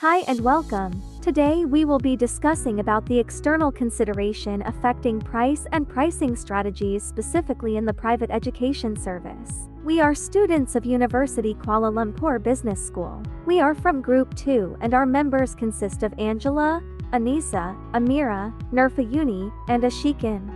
Hi and welcome. Today we will be discussing about the external consideration affecting price and pricing strategies specifically in the private education service. We are students of University Kuala Lumpur Business School. We are from Group 2 and our members consist of Angela, Anisa, Amira, Nurfayuni, and Ashikin.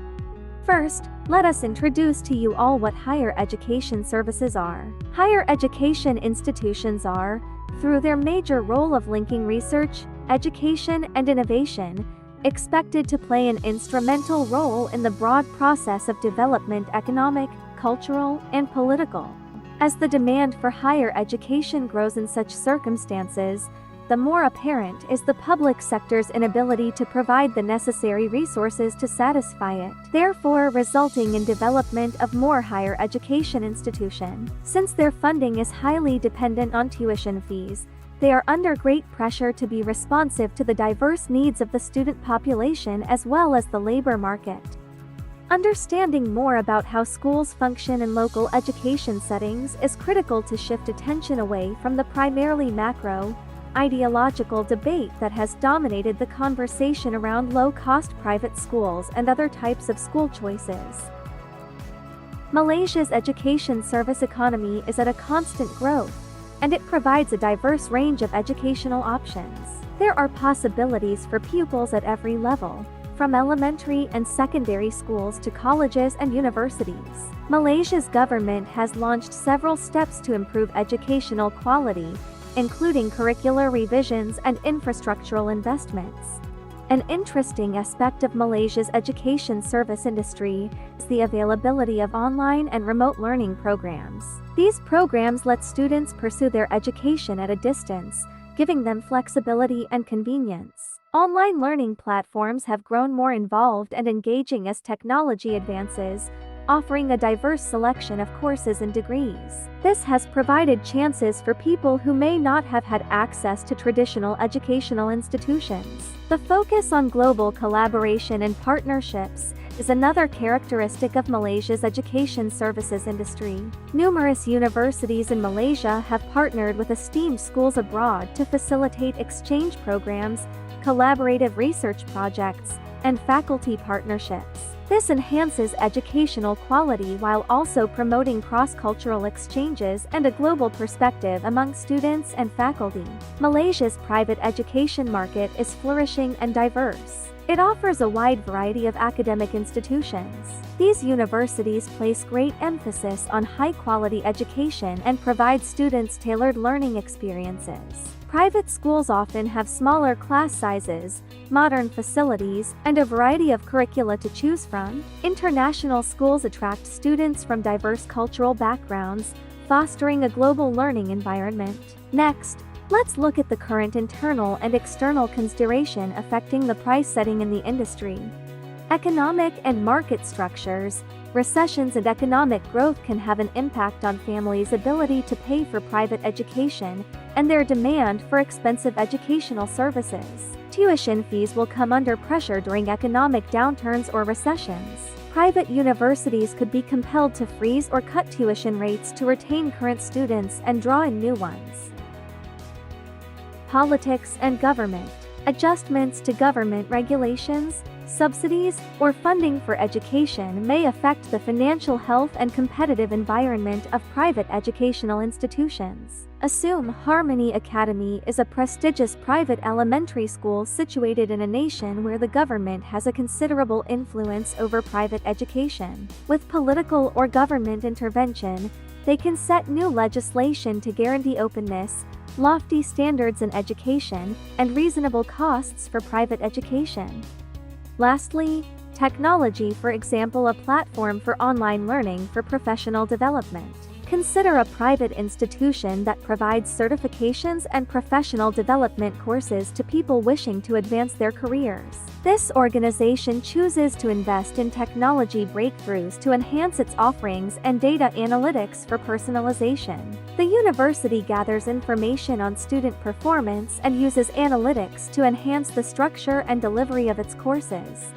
First, let us introduce to you all what higher education services are. Higher education institutions are, through their major role of linking research, education, and innovation, expected to play an instrumental role in the broad process of development economic, cultural, and political. As the demand for higher education grows in such circumstances, the more apparent is the public sector's inability to provide the necessary resources to satisfy it, therefore resulting in development of more higher education institutions. Since their funding is highly dependent on tuition fees, they are under great pressure to be responsive to the diverse needs of the student population as well as the labor market. Understanding more about how schools function in local education settings is critical to shift attention away from the primarily macro, ideological debate that has dominated the conversation around low-cost private schools and other types of school choices. Malaysia's education service economy is at a constant growth, and it provides a diverse range of educational options. There are possibilities for pupils at every level, from elementary and secondary schools to colleges and universities. Malaysia's government has launched several steps to improve educational quality, including curricular revisions and infrastructural investments. An interesting aspect of Malaysia's education service industry is the availability of online and remote learning programs. These programs let students pursue their education at a distance, giving them flexibility and convenience. Online learning platforms have grown more involved and engaging as technology advances, offering a diverse selection of courses and degrees. This has provided chances for people who may not have had access to traditional educational institutions. The focus on global collaboration and partnerships is another characteristic of Malaysia's education services industry. Numerous universities in Malaysia have partnered with esteemed schools abroad to facilitate exchange programs, collaborative research projects, and faculty partnerships. This enhances educational quality while also promoting cross-cultural exchanges and a global perspective among students and faculty. Malaysia's private education market is flourishing and diverse. It offers a wide variety of academic institutions. These universities place great emphasis on high-quality education and provide students tailored learning experiences. Private schools often have smaller class sizes, modern facilities, and a variety of curricula to choose from. International schools attract students from diverse cultural backgrounds, fostering a global learning environment. Next, let's look at the current internal and external consideration affecting the price setting in the industry. Economic and market structures, recessions and economic growth can have an impact on families' ability to pay for private education and their demand for expensive educational services. Tuition fees will come under pressure during economic downturns or recessions. Private universities could be compelled to freeze or cut tuition rates to retain current students and draw in new ones. Politics and government. Adjustments to government regulations, subsidies, or funding for education may affect the financial health and competitive environment of private educational institutions. Assume Harmony Academy is a prestigious private elementary school situated in a nation where the government has a considerable influence over private education. With political or government intervention, they can set new legislation to guarantee openness, lofty standards in education, and reasonable costs for private education. Lastly, technology, for example, a platform for online learning for professional development. Consider a private institution that provides certifications and professional development courses to people wishing to advance their careers. This organization chooses to invest in technology breakthroughs to enhance its offerings and data analytics for personalization. The university gathers information on student performance and uses analytics to enhance the structure and delivery of its courses.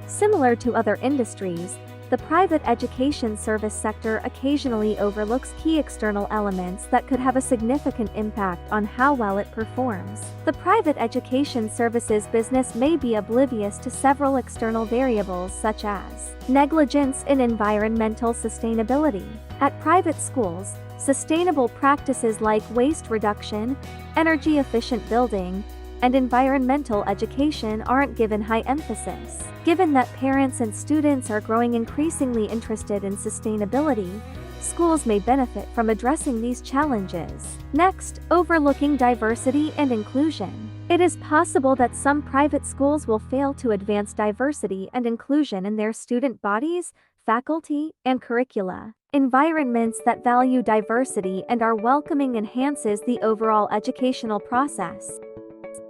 Similar to other industries, the private education service sector occasionally overlooks key external elements that could have a significant impact on how well it performs. The private education services business may be oblivious to several external variables such as negligence in environmental sustainability. At private schools, sustainable practices like waste reduction, energy-efficient building, and environmental education aren't given high emphasis. Given that parents and students are growing increasingly interested in sustainability, schools may benefit from addressing these challenges. Next, overlooking diversity and inclusion. It is possible that some private schools will fail to advance diversity and inclusion in their student bodies, faculty, and curricula. Environments that value diversity and are welcoming enhances the overall educational process.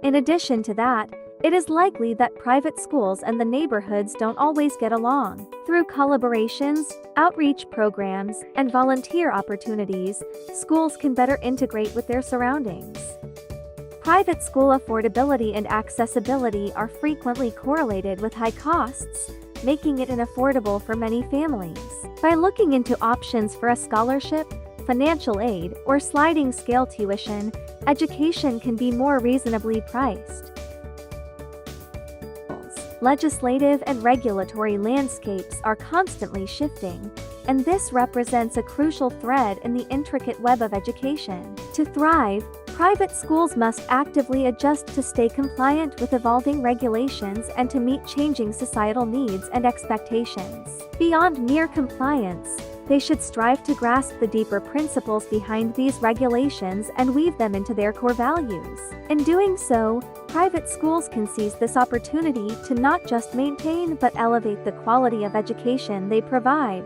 In addition to that, it is likely that private schools and the neighborhoods don't always get along. Through collaborations, outreach programs, and volunteer opportunities, schools can better integrate with their surroundings. Private school affordability and accessibility are frequently correlated with high costs, making it unaffordable for many families. By looking into options for a scholarship, financial aid, or sliding scale tuition, education can be more reasonably priced. Legislative and regulatory landscapes are constantly shifting, and this represents a crucial thread in the intricate web of education. To thrive, private schools must actively adjust to stay compliant with evolving regulations and to meet changing societal needs and expectations. Beyond mere compliance, they should strive to grasp the deeper principles behind these regulations and weave them into their core values. In doing so, private schools can seize this opportunity to not just maintain but elevate the quality of education they provide.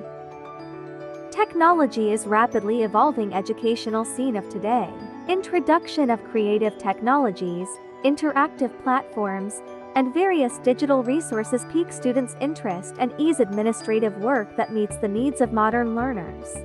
Technology is rapidly evolving educational scene of today. Introduction of creative technologies, interactive platforms, and various digital resources pique students' interest and ease administrative work that meets the needs of modern learners.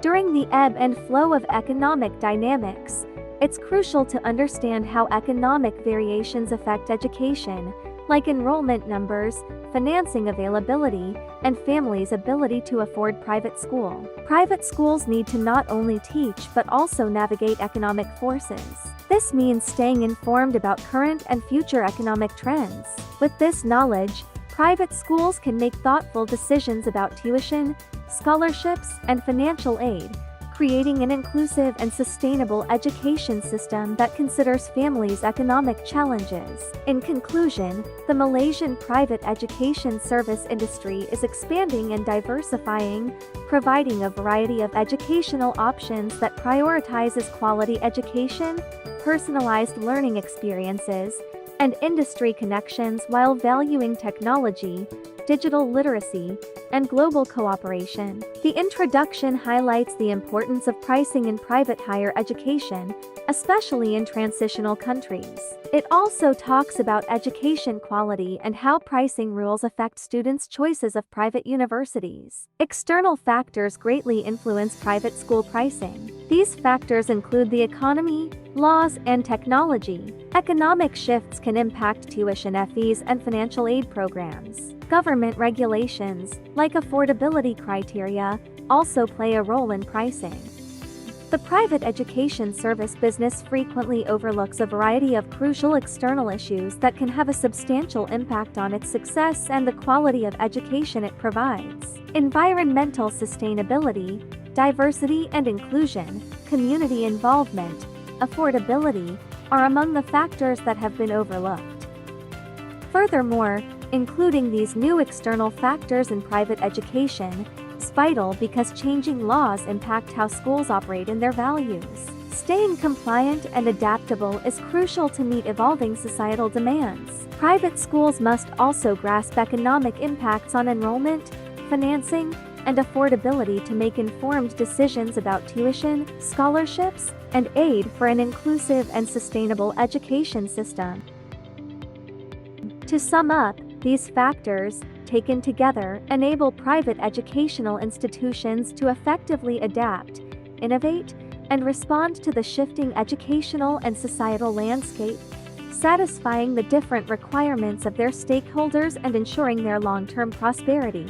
During the ebb and flow of economic dynamics, it's crucial to understand how economic variations affect education, like enrollment numbers, financing availability, and families' ability to afford private school. Private schools need to not only teach but also navigate economic forces. This means staying informed about current and future economic trends. With this knowledge, private schools can make thoughtful decisions about tuition, scholarships, and financial aid, creating an inclusive and sustainable education system that considers families' economic challenges. In conclusion, the Malaysian private education service industry is expanding and diversifying, providing a variety of educational options that prioritizes quality education, personalized learning experiences, and industry connections while valuing technology, digital literacy, and global cooperation. The introduction highlights the importance of pricing in private higher education, especially in transitional countries. It also talks about education quality and how pricing rules affect students' choices of private universities. External factors greatly influence private school pricing. These factors include the economy, laws, and technology. Economic shifts can impact tuition fees and financial aid programs. Government regulations, like affordability criteria, also play a role in pricing. The private education service business frequently overlooks a variety of crucial external issues that can have a substantial impact on its success and the quality of education it provides. Environmental sustainability, diversity and inclusion, community involvement, affordability, are among the factors that have been overlooked. Furthermore, including these new external factors in private education is vital because changing laws impact how schools operate and their values. Staying compliant and adaptable is crucial to meet evolving societal demands. Private schools must also grasp economic impacts on enrollment, financing, and affordability to make informed decisions about tuition, scholarships, and aid for an inclusive and sustainable education system. To sum up, these factors, taken together, enable private educational institutions to effectively adapt, innovate, and respond to the shifting educational and societal landscape, satisfying the different requirements of their stakeholders and ensuring their long-term prosperity.